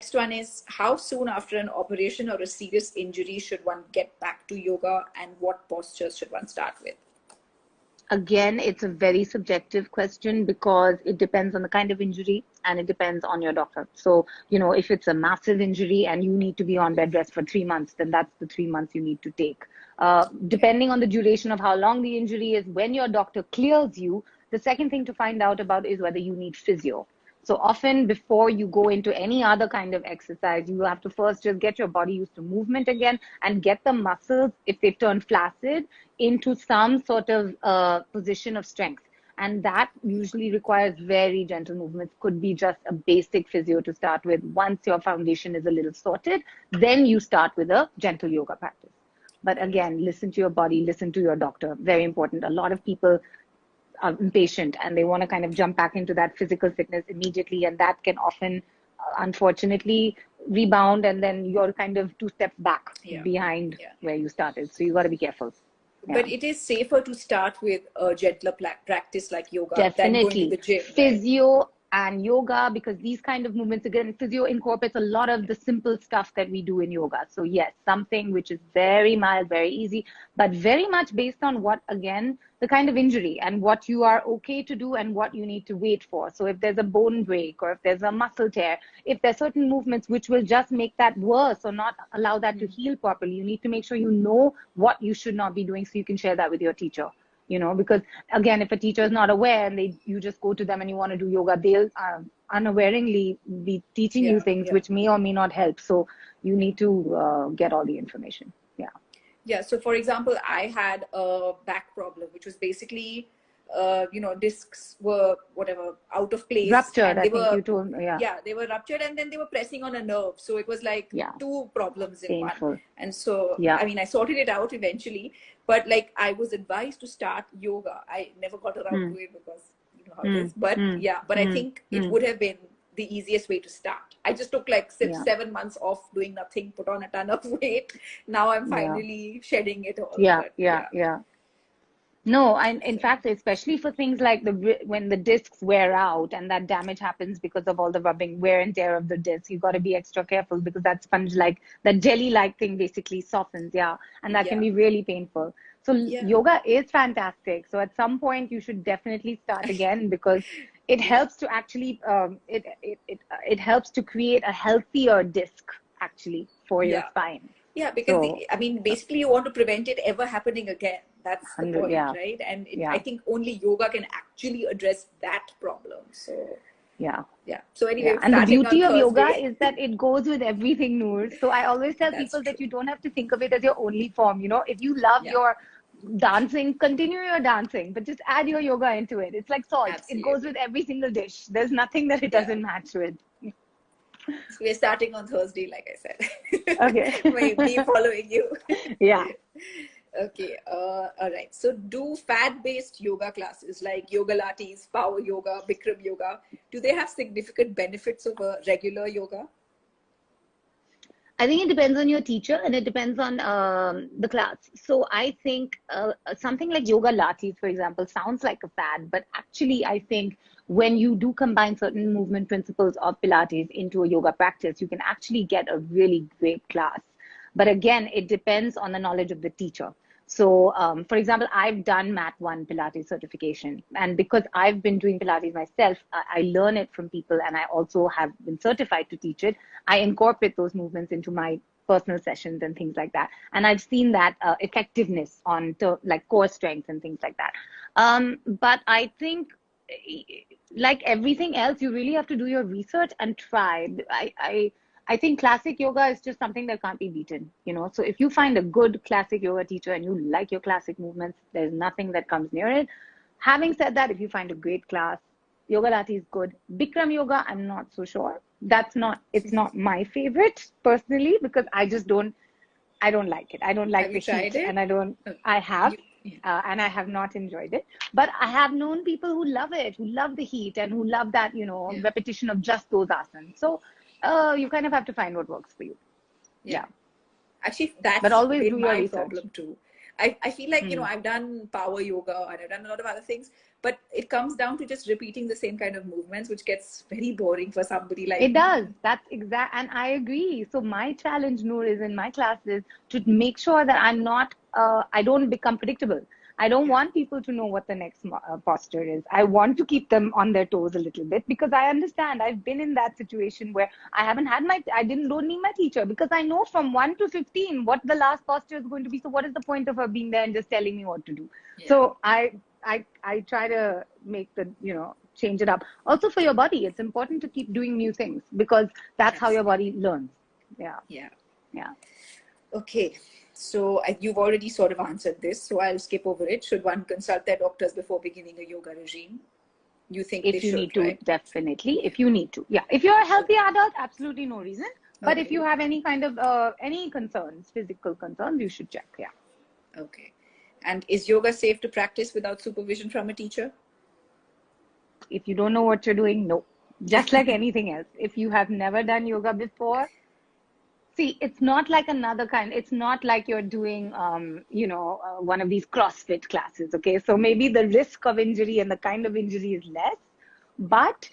next one is, how soon after an operation or a serious injury should one get back to yoga, and what postures should one start with? Again, it's a very subjective question because it depends on the kind of injury and it depends on your doctor. So, if it's a massive injury and you need to be on bed rest for 3 months, then that's the 3 months you need to take. Depending on the duration of how long the injury is, when your doctor clears you, the second thing to find out about is whether you need physio. So often before you go into any other kind of exercise, you have to first just get your body used to movement again and get the muscles, if they've turned flaccid, into some sort of position of strength. And that usually requires very gentle movements. Could be just a basic physio to start with. Once your foundation is a little sorted, then you start with a gentle yoga practice. But again, listen to your body, listen to your doctor. Very important. A lot of people are impatient and they want to kind of jump back into that physical fitness immediately, and that can often unfortunately rebound, and then you're kind of 2 steps back behind where you started. So you got to be careful. But it is safer to start with a gentler practice like yoga than going to the gym. Physio, right? And yoga, because these kind of movements, again, physio incorporates a lot of the simple stuff that we do in yoga. So yes, something which is very mild, very easy, but very much based on what, again, the kind of injury and what you are okay to do and what you need to wait for. So if there's a bone break or if there's a muscle tear, if there's certain movements which will just make that worse or not allow that to heal properly, you need to make sure you know what you should not be doing so you can share that with your teacher. Because again, if a teacher is not aware and you just go to them and you want to do yoga, they'll unawareingly be teaching you things which may or may not help. So you need to get all the information. Yeah. So for example, I had a back problem, which was basically, discs were out of place. Ruptured, and I think you told me. Yeah, they were ruptured and then they were pressing on a nerve. So it was like 2 problems in Painful. one. And so, I sorted it out eventually, but like I was advised to start yoga. I never got around to it because you know how it is. But I think it would have been the easiest way to start. I just took like 7 months off doing nothing, put on a ton of weight. Now I'm finally shedding it all. No, and in fact, especially for things like when the discs wear out and that damage happens because of all the rubbing, wear and tear of the disc, you got to be extra careful because that sponge-like, that jelly-like thing basically softens, and that can be really painful. So yoga is fantastic. So at some point, you should definitely start again because it helps to actually, it helps to create a healthier disc actually for your spine. Yeah, because basically you want to prevent it ever happening again. That's the point, right? And I think only yoga can actually address that problem. So So anyway, and the beauty of yoga is that it goes with everything, Noor. So I always tell people that you don't have to think of it as your only form. If you love your dancing, continue your dancing, but just add your yoga into it. It's like salt. Absolutely. It goes with every single dish. There's nothing that it doesn't match with. So we're starting on Thursday, like I said. Okay. Me following you. Okay. All right. So do fat-based yoga classes like yoga lattes, power yoga, Bikram yoga, do they have significant benefits over regular yoga? I think it depends on your teacher and it depends on the class. So I think something like yoga lattes, for example, sounds like a fad, but actually I think when you do combine certain movement principles of Pilates into a yoga practice, you can actually get a really great class. But again, it depends on the knowledge of the teacher. So, for example, I've done Mat 1 Pilates certification. And because I've been doing Pilates myself, I learn it from people and I also have been certified to teach it. I incorporate those movements into my personal sessions and things like that. And I've seen that effectiveness on like core strength and things like that. But I think like everything else, you really have to do your research and try. I think classic yoga is just something that can't be beaten, So if you find a good classic yoga teacher and you like your classic movements, there's nothing that comes near it. Having said that, if you find a great class, yoga latte is good. Bikram yoga, I'm not so sure. It's not my favorite personally because I don't like it. I don't like the heat and I have. And I have not enjoyed it. But I have known people who love it, who love the heat and who love that, repetition of just those asanas. So you kind of have to find what works for you. Actually, that's but always been do your my research. problem too. I feel like, I've done power yoga and I've done a lot of other things, but it comes down to just repeating the same kind of movements, which gets very boring for somebody like It does. me. That's exact. And I agree. So my challenge, Noor, is in my classes to make sure that I don't become predictable. I don't want people to know what the next posture is. I want to keep them on their toes a little bit because I understand I've been in that situation where don't need my teacher because I know from 1 to 15 what the last posture is going to be. So what is the point of her being there and just telling me what to do? Yeah. So I try to make change it up. Also for your body, it's important to keep doing new things because that's how your body learns. Yeah. Okay. So you've already sort of answered this, so I'll skip over it. Should one consult their doctors before beginning a yoga regime? You think if they you should, need to, right? definitely. If you need to, yeah. If you're a healthy adult, absolutely no reason. But if you have any kind of any concerns, physical concerns, you should check. Yeah. Okay. And is yoga safe to practice without supervision from a teacher? If you don't know what you're doing, no. Just like anything else. If you have never done yoga before, see, it's not like it's not like you're doing, one of these CrossFit classes, okay? So maybe the risk of injury and the kind of injury is less. But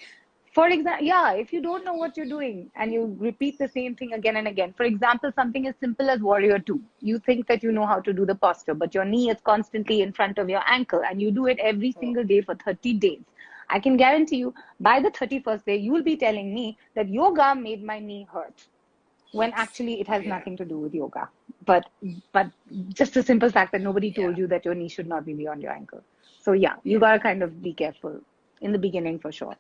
for example, if you don't know what you're doing and you repeat the same thing again and again, for example, something as simple as Warrior 2, you think that you know how to do the posture, but your knee is constantly in front of your ankle and you do it every single day for 30 days. I can guarantee you by the 31st day, you will be telling me that yoga made my knee hurt when actually it has nothing to do with yoga. But just the simple fact that nobody told you that your knee should not be beyond your ankle. So you got to kind of be careful in the beginning for sure.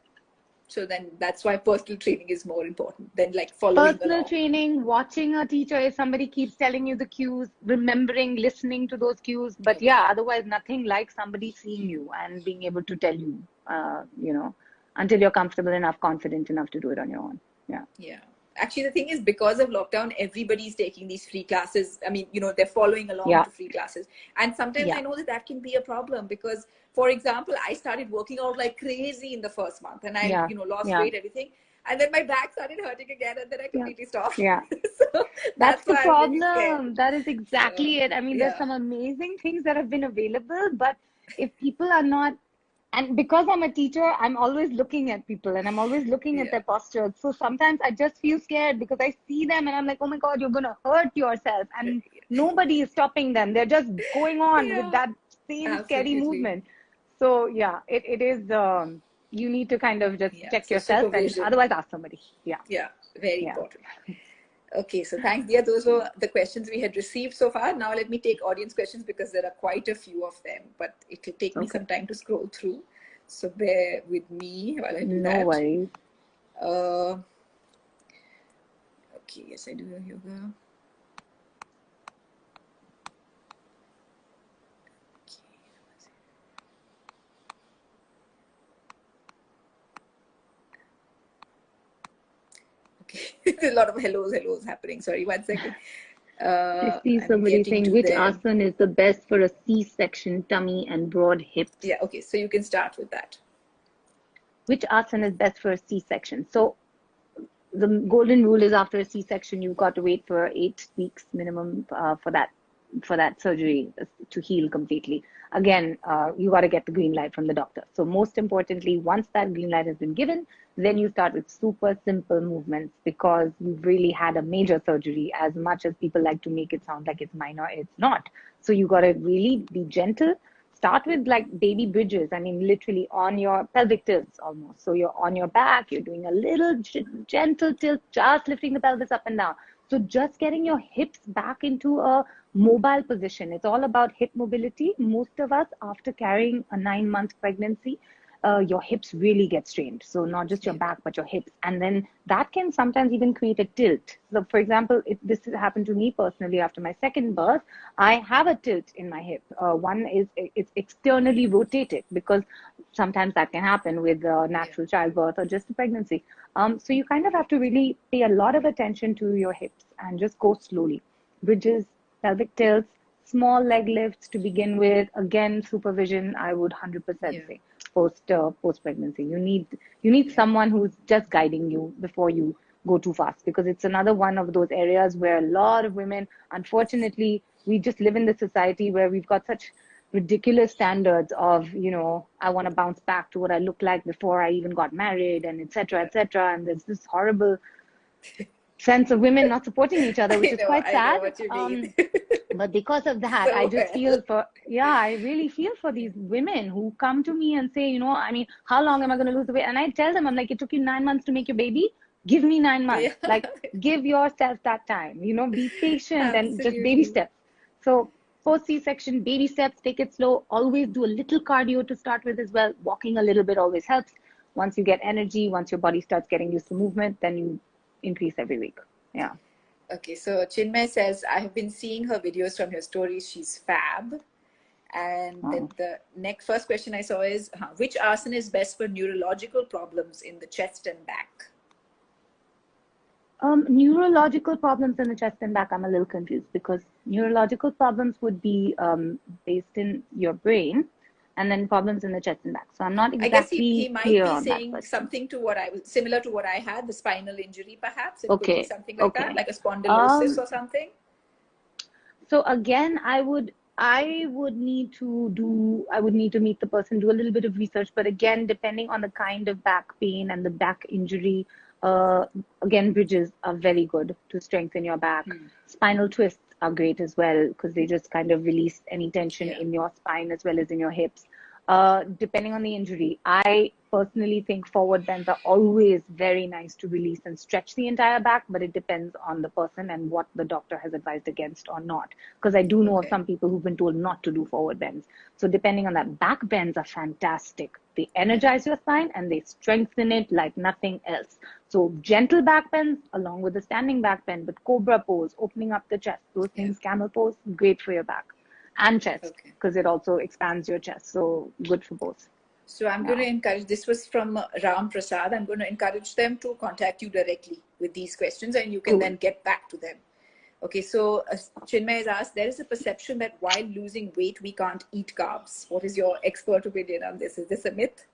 So then that's why personal training is more important than like following personal training, watching a teacher if somebody keeps telling you the cues, remembering, listening to those cues. But otherwise nothing like somebody seeing you and being able to tell you, until you're comfortable enough, confident enough to do it on your own. Yeah. Actually, the thing is, because of lockdown, everybody's taking these free classes. I mean, they're following along to free classes. And sometimes I know that can be a problem because, for example, I started working out like crazy in the first month and I, lost weight, everything. And then my back started hurting again and then I completely stopped. So that's the problem. That is exactly it. I mean, there's some amazing things that have been available, but if people are not, and because I'm a teacher, I'm always looking at people and I'm always looking at their posture. So sometimes I just feel scared because I see them and I'm like, oh my God, you're going to hurt yourself. And nobody is stopping them. They're just going on with that same scary movement. So it is, you need to kind of just check yourself and otherwise ask somebody. Yeah, very important. Okay, so thanks, dear. Those were the questions we had received so far. Now let me take audience questions because there are quite a few of them, but it will take me some time to scroll through. So bear with me while I do that. No worries. Okay, yes, I do yoga. There's a lot of hellos happening. Sorry, 1 second. I see somebody saying, which asana is the best for a C-section tummy and broad hips? Yeah, okay. So you can start with that. Which asana is best for a C-section? So the golden rule is after a C-section, you've got to wait for 8 weeks minimum for that surgery to heal completely. Again, you got to get the green light from the doctor. So most importantly, once that green light has been given, then you start with super simple movements because you've really had a major surgery. As much as people like to make it sound like it's minor, it's not. So you got to really be gentle. Start with like baby bridges. I mean, literally on your pelvic tilts almost. So you're on your back, you're doing a little gentle tilt, just lifting the pelvis up and down. So just getting your hips back into a mobile position. It's all about hip mobility. Most of us, after carrying a 9-month pregnancy, your hips really get strained. So not just your back, but your hips. And then that can sometimes even create a tilt. So for example, this happened to me personally after my second birth, I have a tilt in my hip. One is it's externally rotated because sometimes that can happen with natural childbirth or just a pregnancy. So you kind of have to really pay a lot of attention to your hips and just go slowly. Bridges, pelvic tilts, small leg lifts to begin with. Again, supervision, I would 100% say. Post pregnancy, you need someone who's just guiding you before you go too fast, because it's another one of those areas where a lot of women unfortunately we just live in this society where we've got such ridiculous standards of, you know, I want to bounce back to what I looked like before I even got married, and etc., etc. And there's this horrible sense of women not supporting each other, which is quite sad. I know what you mean. But because of that, So I just well. feel for, yeah, I really feel for these women who come to me and say, you know, I mean, how long am I going to lose the weight? And I tell them, I'm like, it took you 9 months to make your baby. Give me 9 months. Yeah. Like, give yourself that time, you know, be patient and just baby Absolutely. steps. So post C-section, baby steps, take it slow. Always do a little cardio to start with as well. Walking a little bit always helps. Once you get energy, once your body starts getting used to movement, then you increase every week. Yeah. Okay, so Chinmay says, I have been seeing her videos from your stories. She's fab. And then the next first question I saw is, which asana is best for neurological problems in the chest and back? Neurological problems in the chest and back, I'm a little confused, because neurological problems would be based in your brain, and then problems in the chest and back. So I'm not exactly I guess he might clear be on that saying question. something to what I was similar to what I had, the spinal injury, perhaps. It could be something like that, like a spondylosis or something. So again, I would need to meet the person, do a little bit of research. But again, depending on the kind of back pain and the back injury, again, bridges are very good to strengthen your back. Spinal twists are great as well, because they just kind of release any tension in your spine as well as in your hips. Depending on the injury, I personally think forward bends are always very nice to release and stretch the entire back, but it depends on the person and what the doctor has advised against or not. Because I do know of some people who've been told not to do forward bends. So depending on that, back bends are fantastic. They energize your spine and they strengthen it like nothing else. So gentle back bends along with the standing back bend, but cobra pose, opening up the chest, those things, camel pose, great for your back and chest, because it also expands your chest. So good for both. So I'm going to encourage, this was from Ram Prasad. I'm going to encourage them to contact you directly with these questions, and you can then get back to them. Okay, so Chinmay has asked, there is a perception that while losing weight, we can't eat carbs. What is your expert opinion on this? Is this a myth?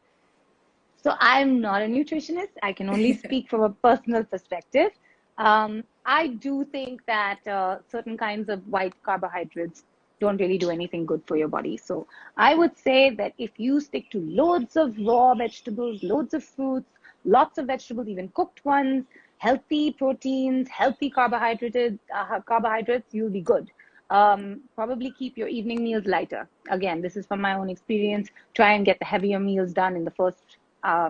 So I'm not a nutritionist. I can only speak from a personal perspective. I do think that certain kinds of white carbohydrates don't really do anything good for your body. So I would say that if you stick to loads of raw vegetables, loads of fruits, lots of vegetables, even cooked ones, healthy proteins, healthy carbohydrates, you'll be good. Probably keep your evening meals lighter. Again, this is from my own experience. Try and get the heavier meals done in the first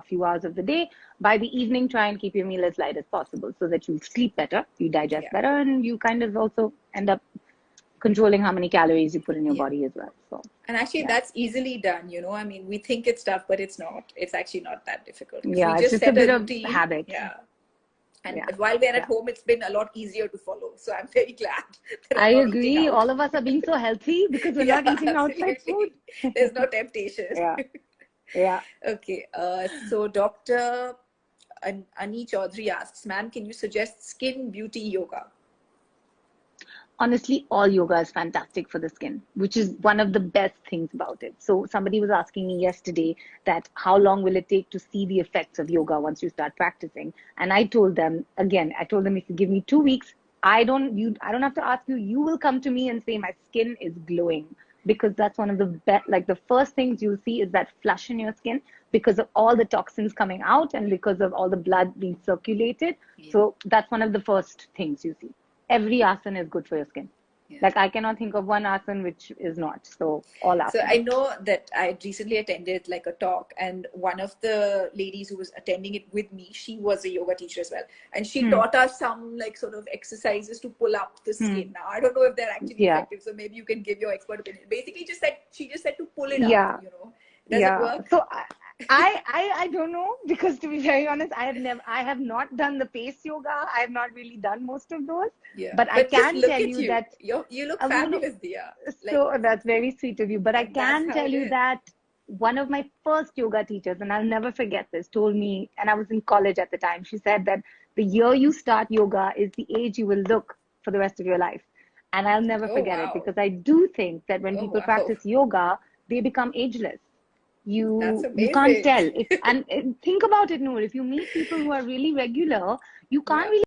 few hours of the day. By the evening, try and keep your meal as light as possible so that you sleep better, you digest better, and you kind of also end up controlling how many calories you put in your body as well. So, and actually that's easily done, you know. I mean, we think it's tough, but it's not. It's actually not that difficult. Yeah, we just just set a bit routine, of habit. Yeah. And while we're at home, it's been a lot easier to follow. So I'm very glad that I agree. All of us are being so healthy because we're not eating outside food. There's no temptation. Yeah. Okay. So Dr. Ani Chaudhary asks, ma'am, can you suggest skin beauty yoga? Honestly, all yoga is fantastic for the skin, which is one of the best things about it. So somebody was asking me yesterday that how long will it take to see the effects of yoga once you start practicing? And I told them, if you give me 2 weeks, I don't have to ask you, you will come to me and say my skin is glowing, because that's one of the best, like the first things you'll see is that flush in your skin because of all the toxins coming out and because of all the blood being circulated. So that's one of the first things you see. Every asana is good for your skin. Like I cannot think of one asana which is not. So all asanas. So I know that I recently attended like a talk, and one of the ladies who was attending it with me, she was a yoga teacher as well. And she taught us some like sort of exercises to pull up the skin. Now, I don't know if they're actually effective. So maybe you can give your expert opinion. Basically she just said to pull it up, you know. Does it work? So I don't know, because to be very honest, I have not done the pace yoga. I have not really done most of those. But I can tell you that you look fabulous, Diya. So that's very sweet of you. But I can tell you that one of my first yoga teachers, and I'll never forget this, told me, and I was in college at the time, she said that the year you start yoga is the age you will look for the rest of your life. And I'll never forget it, because I do think that when people practice yoga, they become ageless. You can't tell. And think about it, Noor. If you meet people who are really regular, you can't really